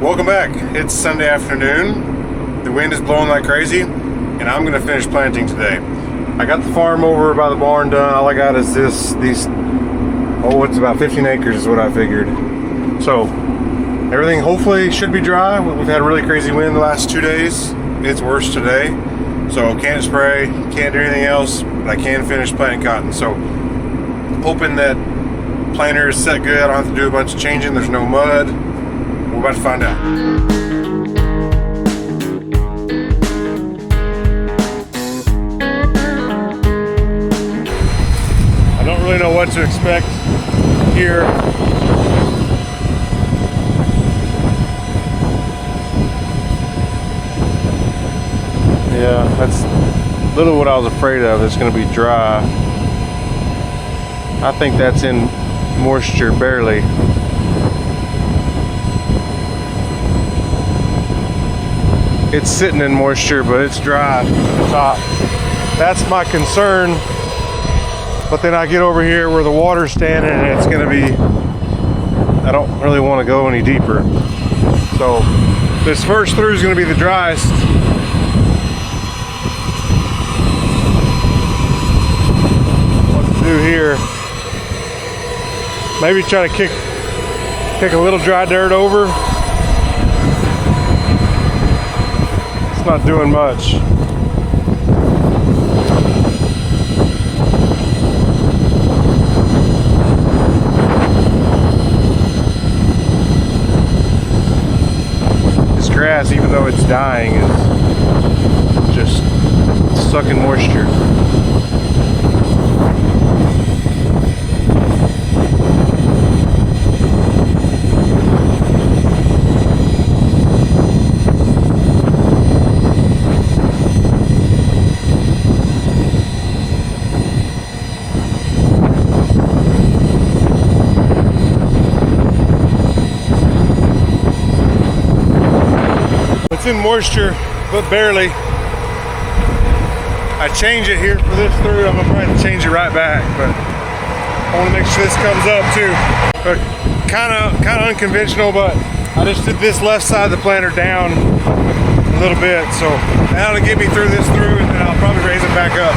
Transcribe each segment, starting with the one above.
Welcome back. It's Sunday afternoon. The wind is blowing like crazy, and I'm going to finish planting today. I got the farm over by the barn done. All I got is it's about 15 acres is what I figured. So everything hopefully should be dry. We've had a really crazy wind the last 2 days. It's worse today. So can't spray, can't do anything else, but I can finish planting cotton. So hoping that planter is set good. I don't have to do a bunch of changing. There's no mud. We're about to find out. I don't really know what to expect here. Yeah, that's a little what I was afraid of. It's going to be dry. I think that's in moisture barely. It's sitting in moisture, but it's dry at the top. That's my concern. But then I get over here where the water's standing and it's gonna be, I don't really want to go any deeper. So this first through is gonna be the driest. What to do here? Maybe try to kick a little dry dirt over. It's not doing much. This grass, even though it's dying, is just sucking moisture. It's in moisture, but barely. I change it here for this through. I'm gonna try to change it right back, but I want to make sure this comes up too. But kind of unconventional, but I just did this left side of the planter down a little bit, so that'll get me through this through, and then I'll probably raise it back up.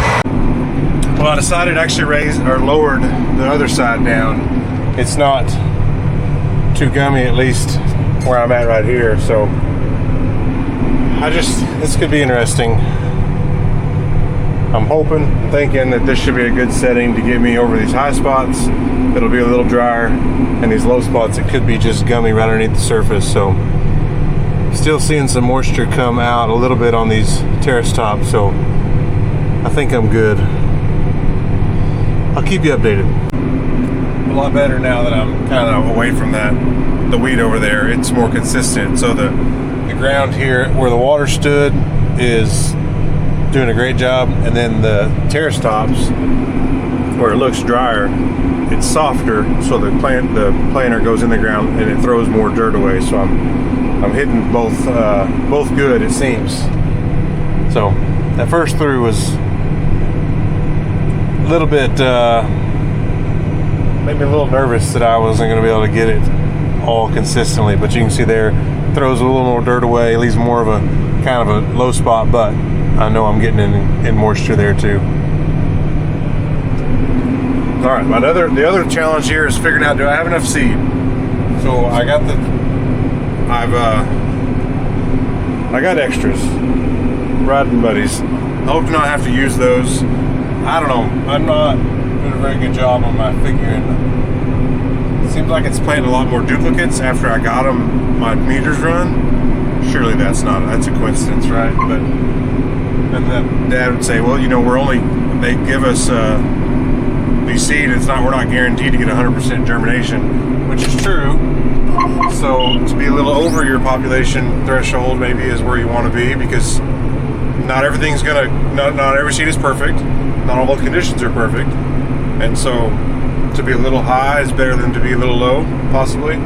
Well, I decided to actually lowered the other side down. It's not too gummy, at least where I'm at right here, so this could be interesting. I'm thinking that this should be a good setting to get me over these high spots. It'll be a little drier, and these low spots, it could be just gummy right underneath the surface. So still seeing some moisture come out a little bit on these terrace tops, so I think I'm good. I'll keep you updated. A lot better now that I'm kind of away from the weed over there. It's more consistent. So the ground here where the water stood is doing a great job, and then the terrace tops where it looks drier, it's softer, so the planter goes in the ground and it throws more dirt away. So I'm hitting both good, it seems. So that first through was a little bit made me a little nervous that I wasn't going to be able to get it all consistently, but you can see there, throws a little more dirt away, leaves more of a kind of a low spot, but I know I'm getting in moisture there too. All right, the other challenge here is figuring out, do I have enough seed? So I got extras, riding buddies. I hope to not have to use those. I don't know, I'm not doing a very good job on my figuring. Seems like it's planting a lot more duplicates after I got my meters run. Surely that's a coincidence, right? But and then Dad would say, well, you know, they give us the seed. We're not guaranteed to get 100% germination, which is true. So to be a little over your population threshold maybe is where you want to be, because not every seed is perfect. Not all the conditions are perfect, and so to be a little high is better than to be a little low, possibly.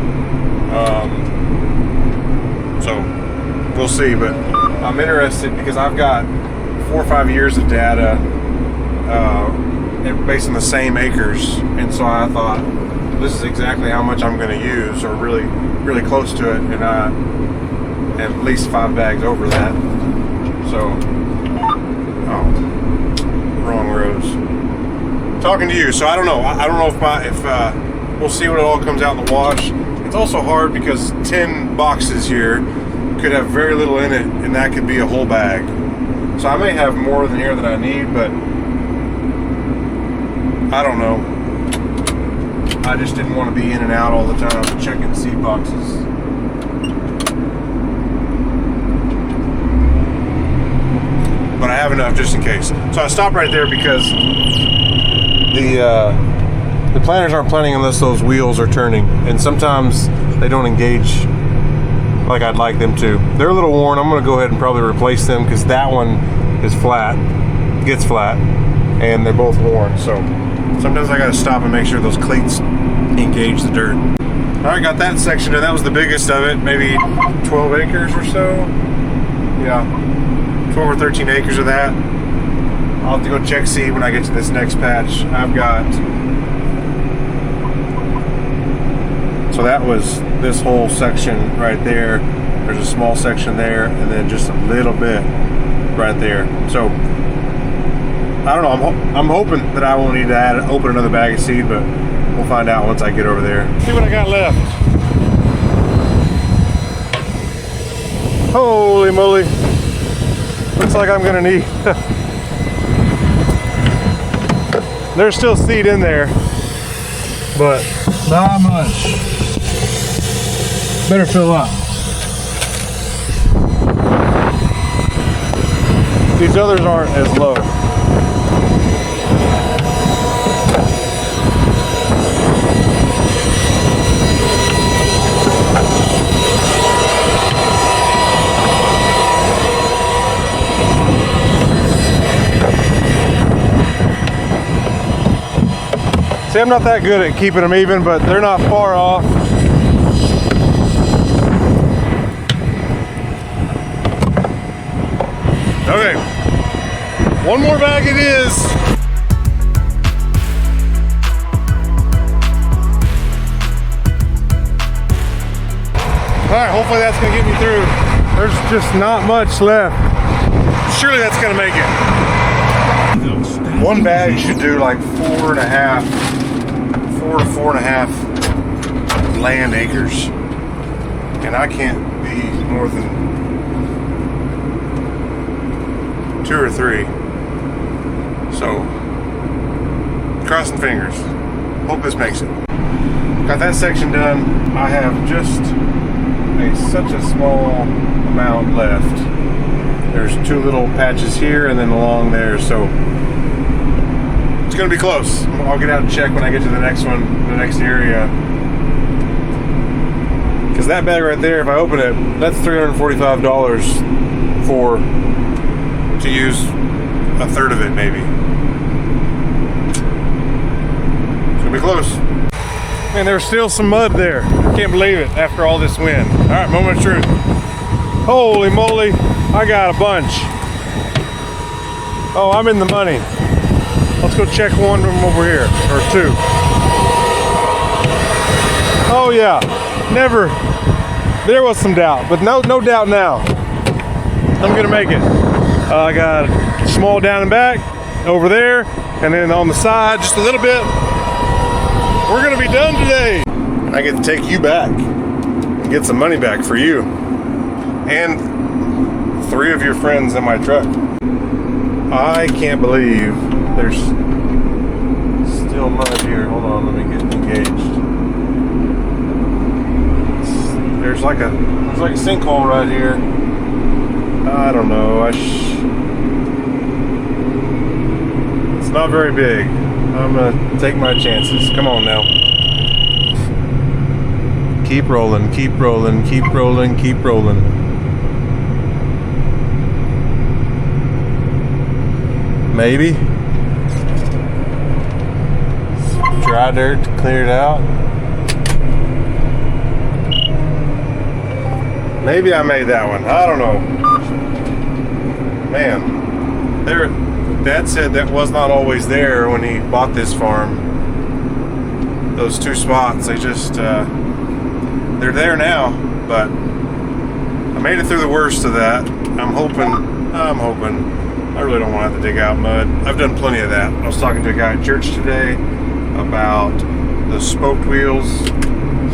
So we'll see, but I'm interested because I've got 4 or 5 years of data based on the same acres, and so I thought this is exactly how much I'm going to use, or really close to it, and at least 5 bags over that. So, oh, wrong rows. Talking to you, so I don't know. I don't know if we'll see when it all comes out in the wash. It's also hard because 10 boxes here could have very little in it, and that could be a whole bag. So I may have more than here than I need, but I don't know. I just didn't want to be in and out all the time checking seed boxes. But I have enough just in case. So I stopped right there because the planters aren't planting unless those wheels are turning, and sometimes they don't engage like I'd like them to. They're a little worn. I'm going to go ahead and probably replace them because that one is flat, gets flat, and they're both worn. So sometimes I got to stop and make sure those cleats engage the dirt. All right, got that section done. That was the biggest of it, maybe 12 acres or so. Yeah, 12 or 13 acres of that. I'll have to go check seed when I get to this next patch. I've got, so that was this whole section right there. There's a small section there, and then just a little bit right there. So I don't know. I'm hoping that I won't need to open another bag of seed, but we'll find out once I get over there. See what I got left. Holy moly! Looks like I'm gonna need. There's still seed in there, but not much. Better fill up. These others aren't as low. See, I'm not that good at keeping them even, but they're not far off. Okay, one more bag it is. All right, hopefully that's gonna get me through. There's just not much left. Surely that's gonna make it. One bag should do like 4 to 4.5 land acres. And I can't be more than 2 or 3. So, crossing fingers. Hope this makes it. Got that section done. I have just such a small amount left. There's 2 little patches here and then along there, so it's gonna be close. I'll get out and check when I get to the next one, the next area. Because that bag right there, if I open it, that's $345 to use a third of it, maybe. It's gonna be close. And there's still some mud there. I can't believe it after all this wind. All right, moment of truth. Holy moly, I got a bunch. Oh, I'm in the money. Let's go check one from over here, or 2. Oh yeah, never. There was some doubt, but no doubt now. I'm gonna make it. I got a small down and back over there, and then on the side just a little bit. We're gonna be done today. I get to take you back and get some money back for you and 3 of your friends in my truck. I can't believe there's still mud here. Hold on, let me get engaged. There's like a sinkhole right here. I don't know. It's not very big. I'm gonna take my chances. Come on now. Keep rolling, keep rolling, keep rolling, keep rolling. Maybe. Dry dirt to clear it out. Maybe I made that one. I don't know. Man, Dad said that was not always there when he bought this farm. those two spots, they just they're there now. But I made it through the worst of that. I'm hoping. I really don't want to have to dig out mud. I've done plenty of that. I was talking to a guy at church today about the spoked wheels.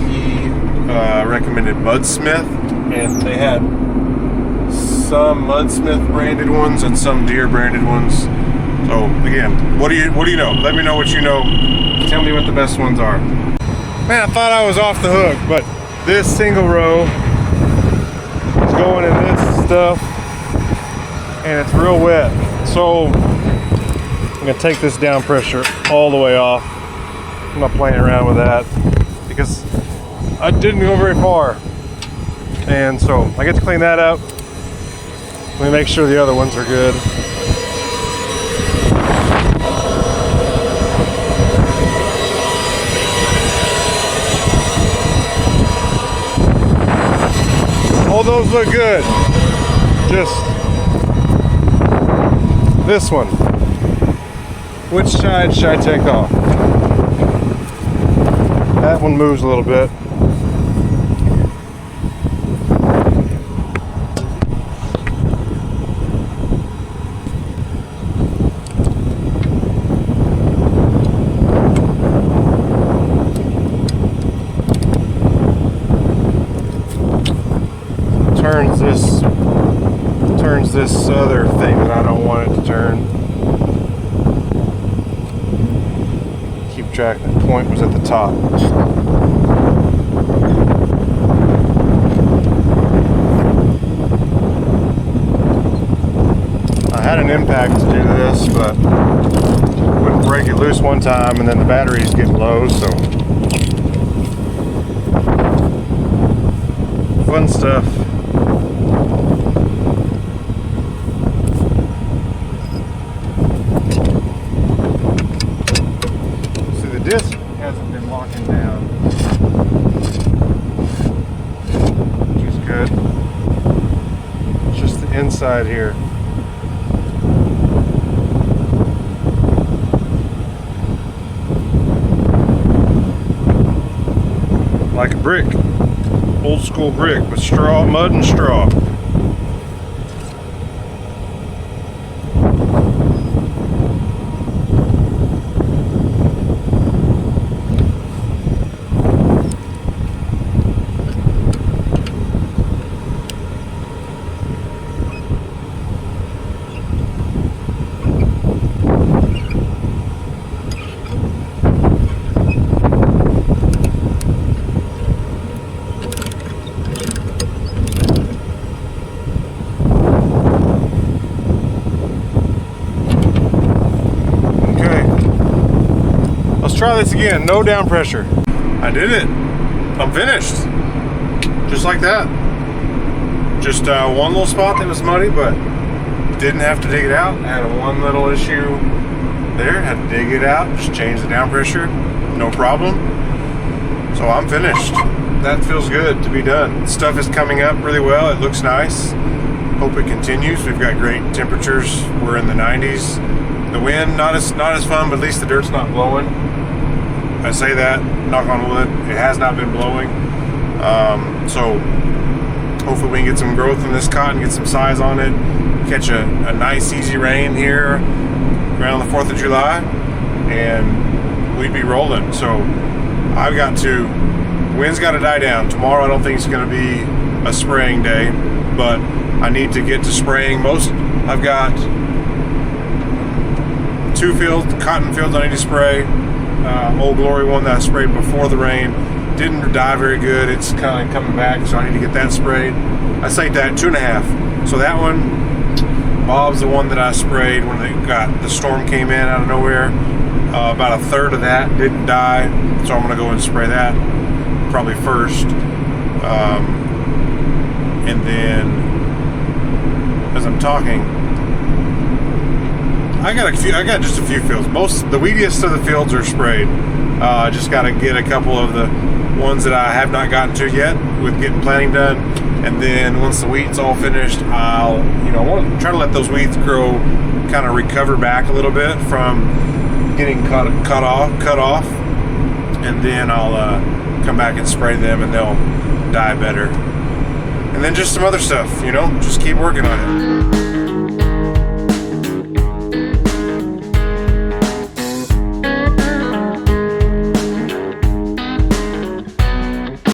He recommended Mudsmith, and they had some Mudsmith branded ones and some Deere branded ones. So again, what do you know? Let me know what you know. Tell me what the best ones are. Man, I thought I was off the hook, but this single row is going in this stuff, and it's real wet. So I'm gonna take this down pressure all the way off. I'm not playing around with that because I didn't go very far, and so I get to clean that up. Let me make sure the other ones are good. All those look good. Just this one. Which side should I take off? That one moves a little bit. Turns this other thing that I don't want it to turn. Keep track. The point was at the top. I had an impact to do this, but wouldn't break it loose one time, and then the battery's getting low, so fun stuff. Disc hasn't been locking down, which is good. It's just the inside here. Like a brick, old school brick with straw, mud and straw. Try this again. No down pressure. I did it. I'm finished. Just like that. Just one little spot that was muddy, but didn't have to dig it out. I had one little issue there. Had to dig it out. Just change the down pressure. No problem. So I'm finished. That feels good to be done. Stuff is coming up really well. It looks nice. Hope it continues. We've got great temperatures. We're in the 90s. The wind not as fun, but at least the dirt's not blowing. I say that, knock on wood, it has not been blowing. So hopefully we can get some growth in this cotton, get some size on it, catch a nice easy rain here around the 4th of July, and we'd be rolling. So I've got to, wind's got to die down. Tomorrow I don't think it's going to be a spraying day, but I need to get to spraying. I've got 2 fields, cotton fields I need to spray. Old Glory one that I sprayed before the rain didn't die very good. It's kind of coming back, so I need to get that sprayed. I saved that 2.5. So that one, Bob's the one that I sprayed when the storm came in out of nowhere. About a third of that didn't die, so I'm gonna go and spray that probably first. And then, as I'm talking, I got just a few fields. The weediest of the fields are sprayed. Just got to get a couple of the ones that I have not gotten to yet with getting planting done. And then once the wheat's all finished, I want to try to let those weeds grow, kind of recover back a little bit from getting cut off. and then I'll come back and spray them, and they'll die better. And then just some other stuff, you know, just keep working on it.